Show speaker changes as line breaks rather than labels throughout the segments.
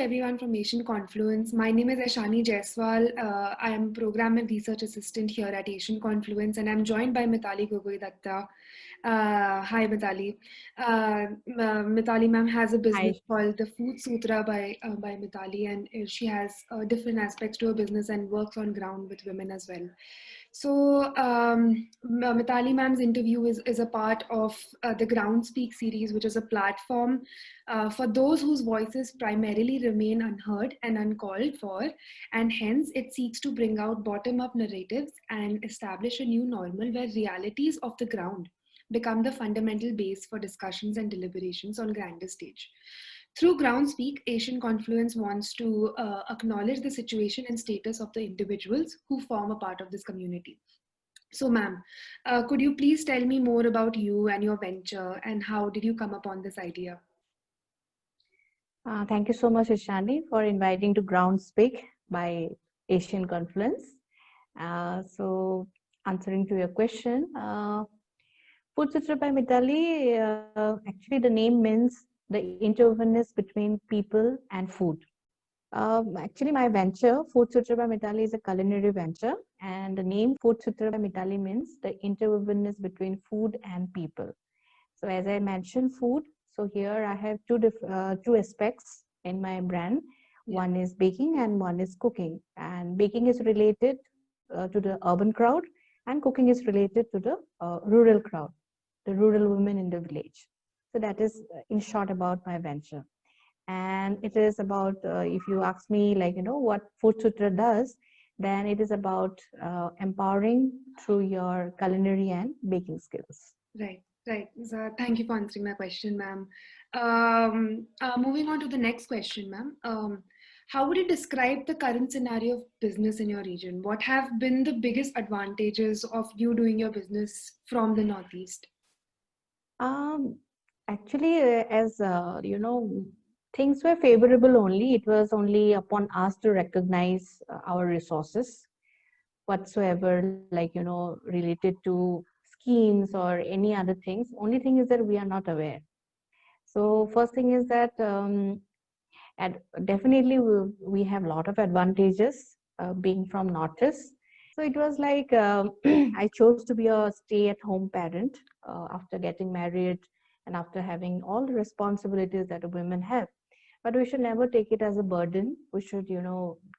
everyone from Asian Confluence. My name is Ashani Jaiswal. I am Program and Research Assistant here at Asian Confluence, and I'm joined by Mithali Gogoi Datta. Hi, Mithali. Mithali ma'am has a business
Hi.
called The Food Sutra by Mithali, and she has different aspects to her business and works on ground with women as well. So, Mithali ma'am's interview is a part of the Ground Speak series, which is a platform for those whose voices primarily remain unheard and uncalled for, and hence it seeks to bring out bottom up narratives and establish a new normal where realities of the ground become the fundamental base for discussions and deliberations on grander stage. Through Groundspeak, Asian Confluence wants to acknowledge the situation and status of the individuals who form a part of this community. So, ma'am, could you please tell me more about you and your venture and how did you come upon this idea?
Thank you so much, Ishani, for inviting to Ground Speak by Asian Confluence. Answering to your question, Food Sutra by Mitali, actually the name means the interwovenness between people and food. Actually, my venture, Food Sutra by Mitali, is a culinary venture, and the name Food Sutra by Mitali means the interwovenness between food and people. So as I mentioned, food. So here I have two aspects in my brand.
Yeah.
One is baking and one is cooking. And baking is related to the urban crowd, and cooking is related to the rural crowd, the rural women in the village. So that is in short about my venture. And it is about, if you ask me, like, what Food Sutra does, then it is about empowering through your culinary and baking skills.
Right, right. So thank you for answering my question, ma'am. Moving on to the next question, ma'am. How would you describe the current scenario of business in your region? What have been the biggest advantages of you doing your business from the Northeast?
Um, Actually, as things were favorable only. It was only upon us to recognize our resources whatsoever, like, related to schemes or any other things. Only thing is that we are not aware. So first thing is that, and definitely we have a lot of advantages being from Northeast. So it was like, I chose to be a stay-at-home parent after getting married and after having all the responsibilities that women have. But we should never take it as a burden. We should,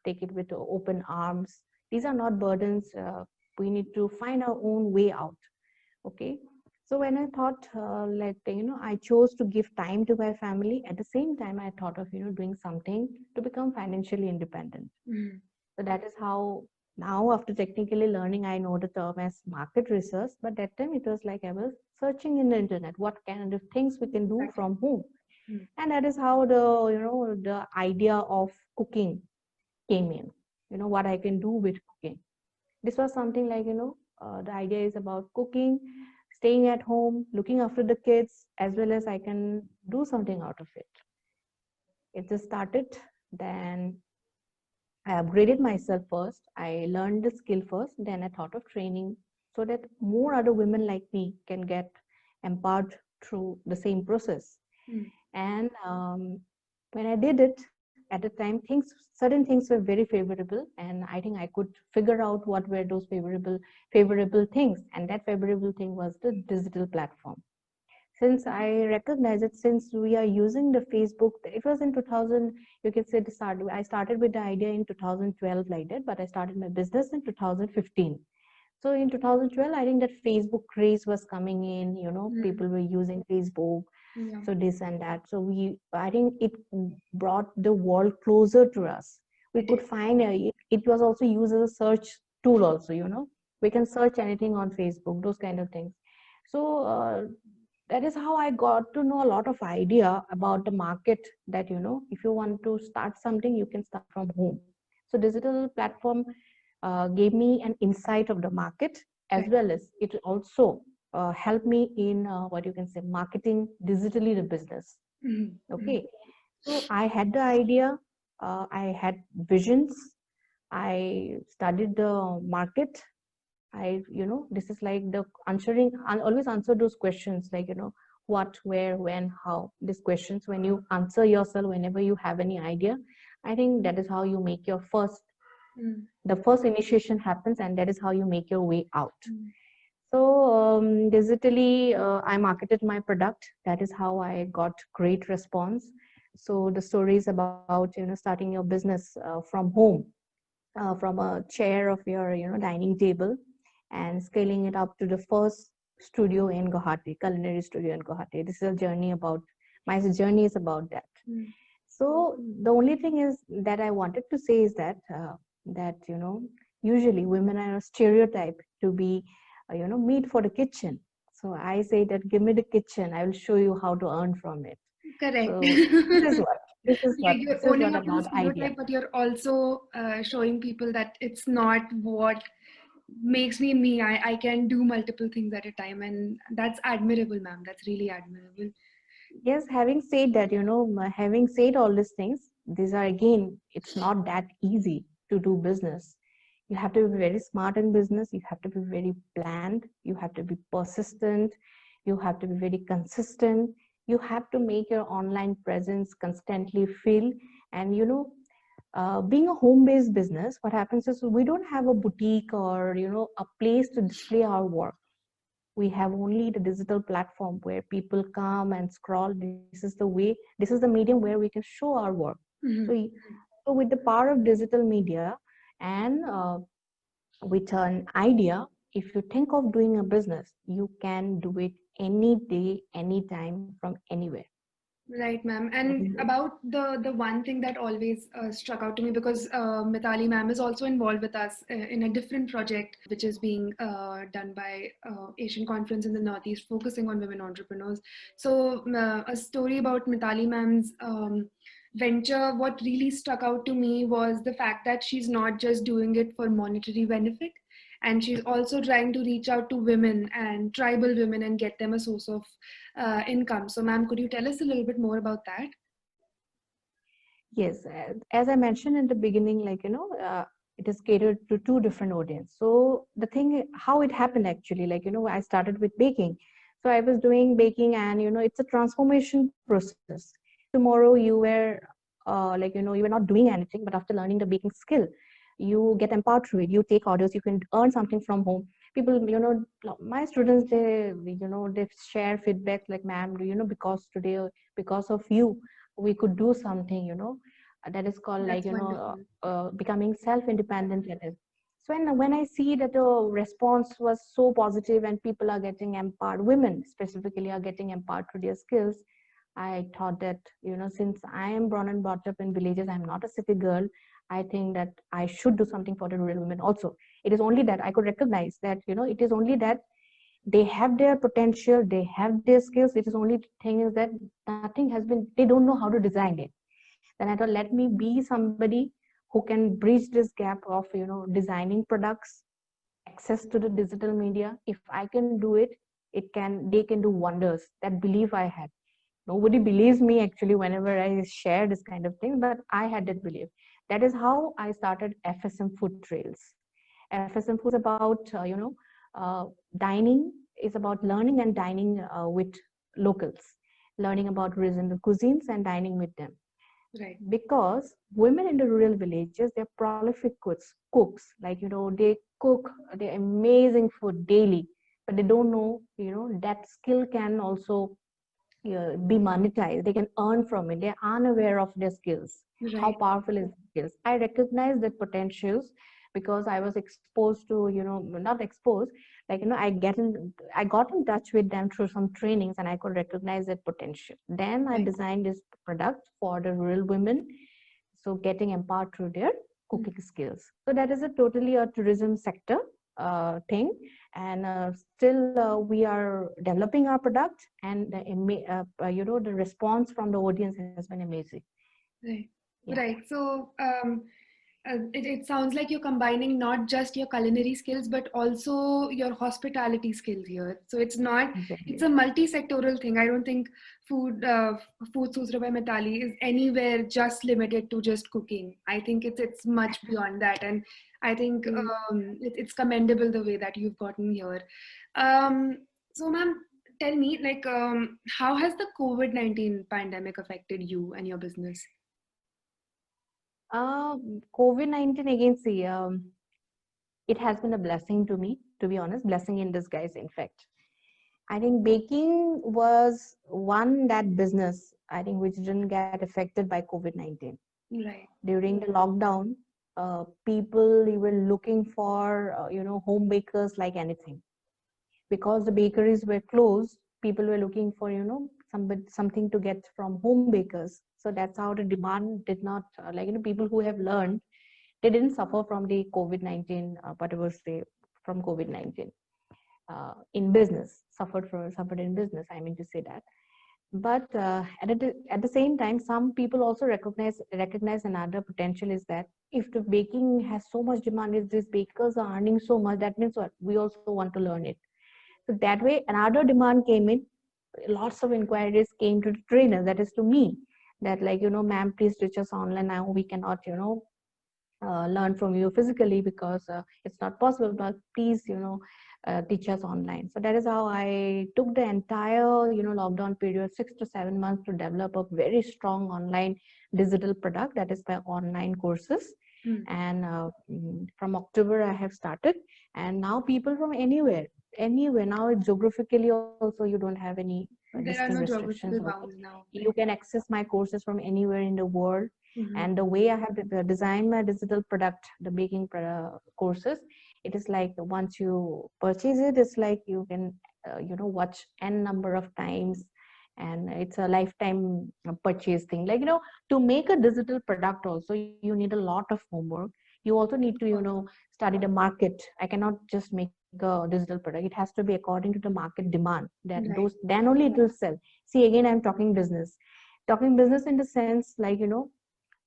take it with open arms. These are not burdens. We need to find our own way out. Okay. So when I thought, I chose to give time to my family. At the same time, I thought of, doing something to become financially independent.
Mm.
So that is how now, after technically learning, I know the term as market research. But that time it was like I was searching in the internet, what kind of things we can do
Exactly.
from home.
Mm.
And that is how the idea of cooking came in. What I can do with cooking. This was something like, the idea is about cooking, staying at home, looking after the kids, as well as I can do something out of it. It just started. Then I upgraded myself first. I learned the skill first. Then I thought of training so that more other women like me can get empowered through the same process.
Mm.
And when I did it, at the time, certain things were very favorable, and I think I could figure out what were those favorable things. And that favorable thing was the digital platform. Since I recognize it, since we are using the Facebook, it was in 2000, you can say I started with the idea in 2012 like that, but I started my business in 2015. So in 2012, I think that Facebook craze was coming in,
Mm.
people were using Facebook,
Yeah.
so this and that. So I think it brought the world closer to us. We
It
could
is.
find, it was also used as a search tool also, we can search anything on Facebook, those kind of things. So that is how I got to know a lot of idea about the market, that, if you want to start something, you can start from home. So digital platform gave me an insight of the market, as
Right.
well as it also helped me in what you can say, marketing digitally the business.
Mm. Mm.
Okay. So I had the idea, I had visions, I studied the market. This is like the answering, I always answer those questions like, what, where, when, how. These questions, when you answer yourself, whenever you have any idea, I think that is how you make your
Mm.
the first initiation happens, and that is how you make your way out.
Mm.
So digitally, I marketed my product. That is how I got great response. So the story is about, starting your business from home, from a chair of your, dining table, and scaling it up to the first studio in Guwahati, culinary studio in Guwahati. This is a journey about, my journey is about that.
Mm.
So the only thing is that I wanted to say is that usually women are stereotyped to be meat for the kitchen. So I say that give me the kitchen, I will show you how to earn from it.
Correct.
So
You're
this is
owning
what
up to the
about idea.
stereotype, but you're also showing people that it's not what makes me me. I can do multiple things at a time, and that's admirable, ma'am. That's really admirable.
Yes, having said that, having said all these things, these are, again, it's not that easy to do business. You have to be very smart in business. You have to be very planned. You have to be persistent. You have to be very consistent. You have to make your online presence constantly feel. And, being a home-based business, what happens is we don't have a boutique or, a place to display our work. We have only the digital platform where people come and scroll. This is the medium where we can show our work. So,
Mhm.
so with the power of digital media and with an idea, if you think of doing a business, you can do it any day, anytime, from anywhere.
Right, ma'am.
That
And
is it.
about the one thing that always struck out to me, because Mithali ma'am is also involved with us in a different project which is being done by Asian Conference in the Northeast, focusing on women entrepreneurs. So a story about Mithali ma'am's venture, what really stuck out to me was the fact that she's not just doing it for monetary benefit, and she's also trying to reach out to women and tribal women and get them a source of income. So, ma'am, could you tell us a little bit more about that?
Yes, as I mentioned in the beginning, it is catered to two different audience. So the thing, how it happened actually, I started with baking. So I was doing baking, and it's a transformation process. Tomorrow you were, you were not doing anything, but after learning the baking skill, you get empowered through it. You take orders, you can earn something from home. People, my students, they share feedback like, ma'am, because today, because of you, we could do something, that is called,
That's wonderful.
becoming self-independent. That is. So when I see that the response was so positive and people are getting empowered, women specifically are getting empowered through their skills, I thought that, since I am born and brought up in villages, I'm not a city girl, I think that I should do something for the rural women also. It is only that I could recognize that, it is only that they have their potential, they have their skills. It is only thing is that nothing has been, they don't know how to design it. Then I thought, let me be somebody who can bridge this gap of, designing products, access to the digital media. If I can do it, they can do wonders. That belief I had. Nobody believes me actually whenever I share this kind of thing, but I had that belief. That is how I started FSM Food Trails. FSM Food is about, dining, is about learning and dining with locals, learning about regional cuisines and dining with them.
Right.
Because women in the rural villages, they're prolific cooks, they cook the amazing food daily, but they don't know, that skill can also be monetized. They can earn from it. They're unaware of their skills. How
Right.
powerful is skills? I recognize that potentials because I was exposed to, not exposed, I got in touch with them through some trainings, and I could recognize that potential. Then I
Right.
designed this product for the rural women, so getting empowered through their
Mm.
cooking skills. So that is a totally a tourism sector thing, and still we are developing our product, and the response from the audience has been amazing.
Right.
Yeah,
Right. So it sounds like you're combining not just your culinary skills, but also your hospitality skills here. So it's
exactly.
a multi-sectoral thing. I don't think Food Sutra by Mitali is anywhere just limited to just cooking. I think it's much beyond that. And I think
Mm.
it's commendable the way that you've gotten here. Um, so, ma'am, tell me, like, how has the COVID-19 pandemic affected you and your business?
COVID-19 again, see, it has been a blessing to me, to be honest, blessing in disguise, in fact. I think baking was one that business, I think, which didn't get affected by COVID-19.
Right.
During the lockdown, people were looking for, home bakers like anything. Because the bakeries were closed, people were looking for, something to get from home bakers. So that's how the demand did not, people who have learned, they didn't suffer from the COVID-19, whatever say, from COVID-19 in business, suffered in business, I mean to say that. But at the same time, some people also recognize another potential is that if the baking has so much demand, if these bakers are earning so much, that means what? We also want to learn it. So that way, another demand came in. Lots of inquiries came to the trainer, that is to me, that like, ma'am, please teach us online. Now we cannot, learn from you physically because it's not possible, but please, teach us online. So that is how I took the entire, lockdown period, 6 to 7 months, to develop a very strong online digital product, that is by online courses. And from October I have started, and now people from anywhere now, geographically also you don't have any
There
distinct
are no
restrictions.
geographical bounds now.
You can access my courses from anywhere in the world.
Mm-hmm.
And the way I have designed my digital product, the baking courses, it is like once you purchase it, it's like you can watch n number of times, and it's a lifetime purchase thing. Like, to make a digital product also, you need a lot of homework. You also need to study the market. I cannot just make a digital product. It has to be according to the market demand, that
Right.
those, then only it will sell. See, again, I'm talking business in the sense, like,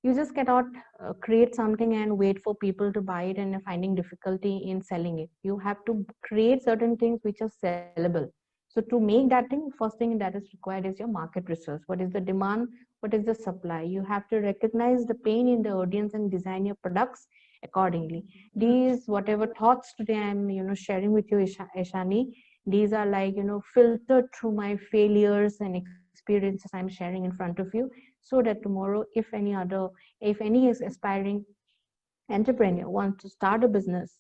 you just cannot create something and wait for people to buy it and finding difficulty in selling it. You have to create certain things which are sellable. So to make that thing, first thing that is required is your market research. What is the demand? What is the supply? You have to recognize the pain in the audience and design your products accordingly. These whatever thoughts today I'm sharing with you, Ishani, these are like filtered through my failures and experiences I'm sharing in front of you, so that tomorrow, if any aspiring entrepreneur wants to start a business,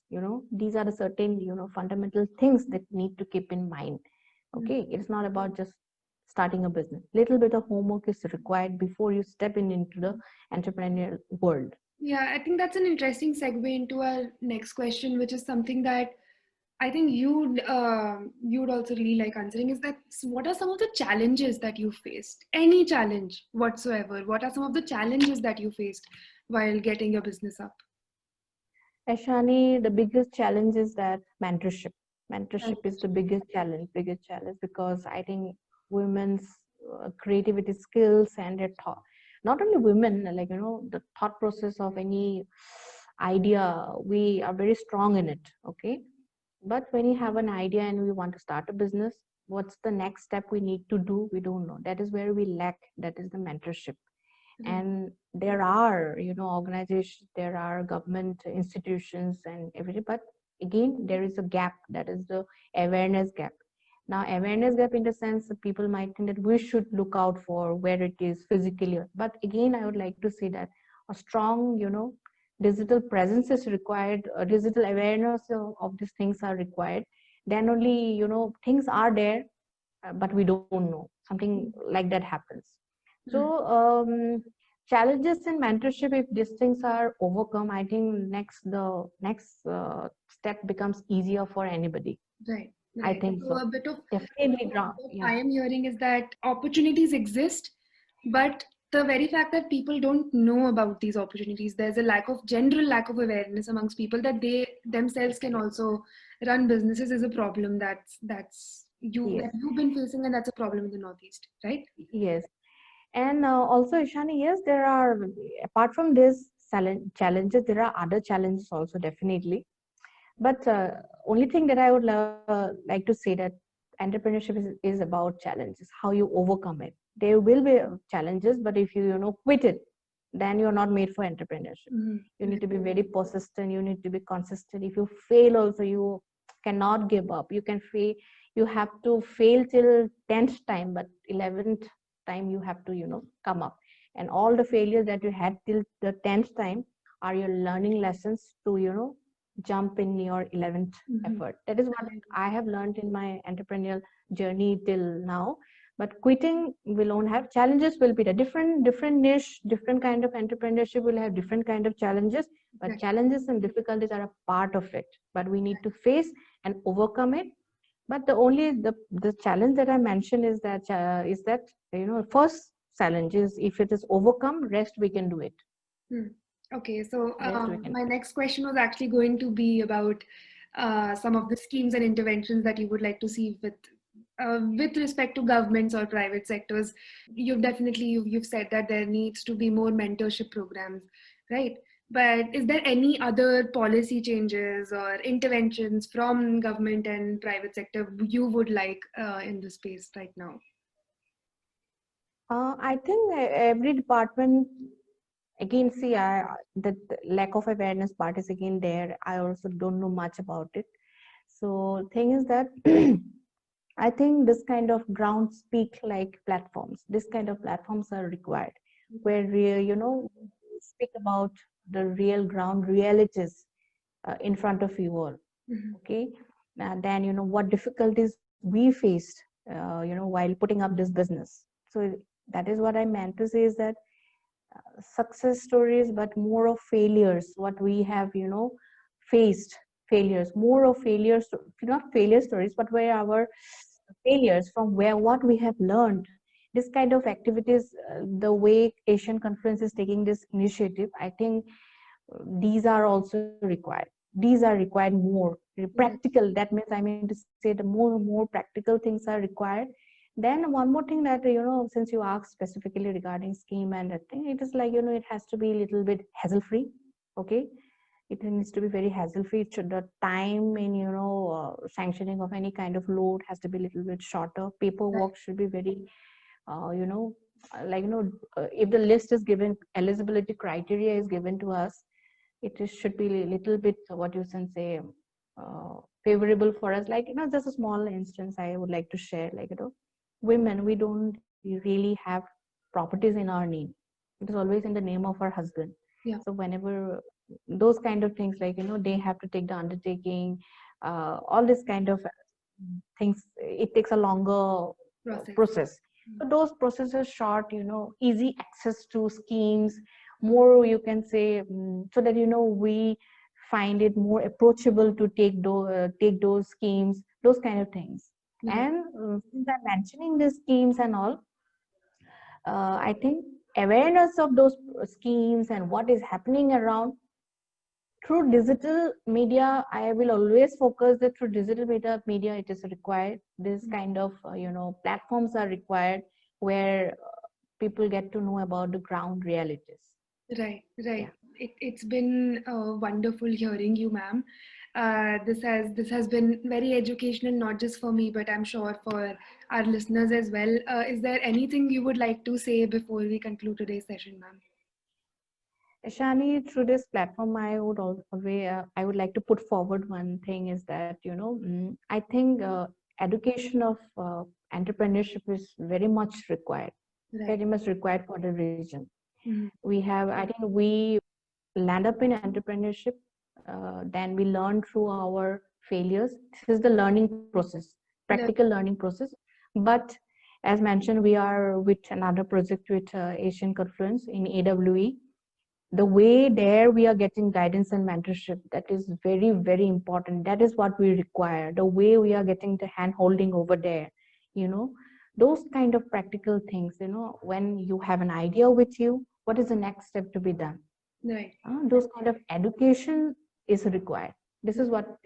these are the certain fundamental things that need to keep in mind. Okay, it's not about just starting a business. Little bit of homework is required before you step into the entrepreneurial world.
Yeah, I think that's an interesting segue into our next question, which is something that I think you'd also really like answering. Is that what are some of the challenges that you faced? Any challenge whatsoever? What are some of the challenges that you faced while getting your business up?
Ashani, the biggest challenge is that mentorship. Mentorship is the
Right.
biggest challenge, because I think women's creativity skills and their thought, not only women, like, the thought process of any idea, we are very strong in it. Okay. But when you have an idea and we want to start a business, what's the next step we need to do? We don't know. That is where we lack. That is the mentorship.
Right.
And there are organizations, there are government institutions and everything, but again there is a gap, that is the awareness gap. Now, awareness gap in the sense that people might think that we should look out for where it is physically, but again I would like to say that a strong digital presence is required, digital awareness of these things are required. Then only things are there, but we don't know, something like that happens. So
Mm.
challenges in mentorship, if these things are overcome, I think the next step becomes easier for anybody.
Right.
I
Right.
think
So
so.
a bit of
Definitely,
what
yeah.
I am hearing is that opportunities exist, but the very fact that people don't know about these opportunities, there's a general lack of awareness amongst people that they themselves can also run businesses is a problem that
Yes,
you've been facing, and that's a problem in the Northeast, right?
yes. And also, Ishani, yes, there are, apart from this challenges, there are other challenges also, definitely. But only thing that I would like to say that entrepreneurship is about challenges, how you overcome it. There will be challenges, but if you quit it, then you're not made for entrepreneurship. You
Mm-hmm.
need to be very persistent. You need to be consistent. If you fail, also you cannot give up. you have to fail till 10th time, but 11th time you have to, come up. And all the failures that you had till the 10th time are your learning lessons to, jump in your 11th effort. That is what I have learned in my entrepreneurial journey till now. But quitting will not have challenges, will be the different niche, different kind of entrepreneurship will have different kind of challenges, but challenges and difficulties are a part of it, but we need to face and overcome it. But the challenge that I mentioned is that first challenge is, if it is overcome, rest we can do it.
Okay, so my next question was actually going to be about some of the schemes and interventions that you would like to see with respect to governments or private sectors. You've said that there needs to be more mentorship programs, right? But is there any other policy changes or interventions from government and private sector you would like in the space right now?
I think every department, again, see, the lack of awareness part is again there. I also don't know much about it. So thing is that I think this kind of ground speak like platforms, this kind of platforms are required, where we, speak about the real ground realities in front of you all. Okay, and then what difficulties we faced, while putting up this business. So that is what I meant to say, is that success stories, but more of failures, what we have faced, failures, more of failures, not failure stories, but where our failures, from where what we have learned, this kind of activities, the way Asian Conference is taking this initiative, I think these are also required. These are required more practical. That means, I mean to say, the more practical things are required. Then one more thing that, since you asked specifically regarding scheme and that thing, it is like, it has to be a little bit hassle free. Okay, it needs to be very hassle free. The time in sanctioning of any kind of load has to be a little bit shorter. Paperwork should be very if the list is given, eligibility criteria is given to us, should be a little bit, what you can say, favorable for us. Like, just a small instance I would like to share. Like, women, we don't really have properties in our name. It is always in the name of our husband. So whenever those kind of things, like, they have to take the undertaking, all this kind of things, it takes a longer process. So those processes short, easy access to schemes, more, you can say, so that we find it more approachable to take those schemes, those kind of things. And since I'm mentioning the schemes and all, I think awareness of those schemes and what is happening around through digital media, I will always focus that through digital media it is required. This kind of platforms are required, where people get to know about the ground realities.
Right. Yeah. It's been wonderful hearing you, ma'am. This has been very educational, not just for me, but I'm sure for our listeners as well. Is there anything you would like to say before we conclude today's session, ma'am?
Shani, through this platform, I would like to put forward one thing, is that I think education of entrepreneurship is very much required, very much required for the region. I think we land up in entrepreneurship, then we learn through our failures. This is the learning process, practical learning process. But as mentioned, we are with another project with Asian Conference in AWE. The way there we are getting guidance and mentorship, that is very, very important. That is what we require. The way we are getting the hand holding over there, those kind of practical things, when you have an idea with you, what is the next step to be done?
Right.
Those kind of education is required. This is what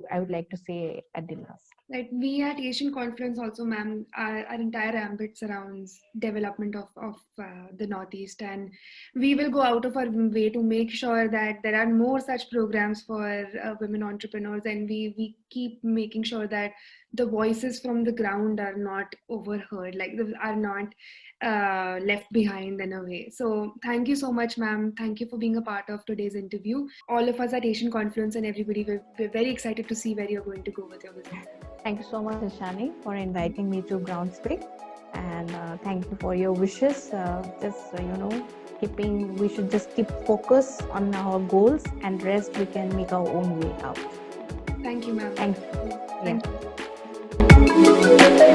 I would like to say at the last.
Like, we at Asian Conference also, ma'am, our entire ambit surrounds development of the Northeast, and we will go out of our way to make sure that there are more such programs for women entrepreneurs, and we keep making sure that the voices from the ground are not overheard, like are not left behind in a way. So thank you so much, ma'am. Thank you for being a part of today's interview. All of us at Asian Conference and everybody, we're very excited to see where you're going to go with your business.
Thank you so much, Ishani, for inviting me to Groundspeak, and thank you for your wishes. We should just keep focus on our goals, and rest we can make our own way out.
Thank you, ma'am.
Thank you.
Thank
Yeah.
you.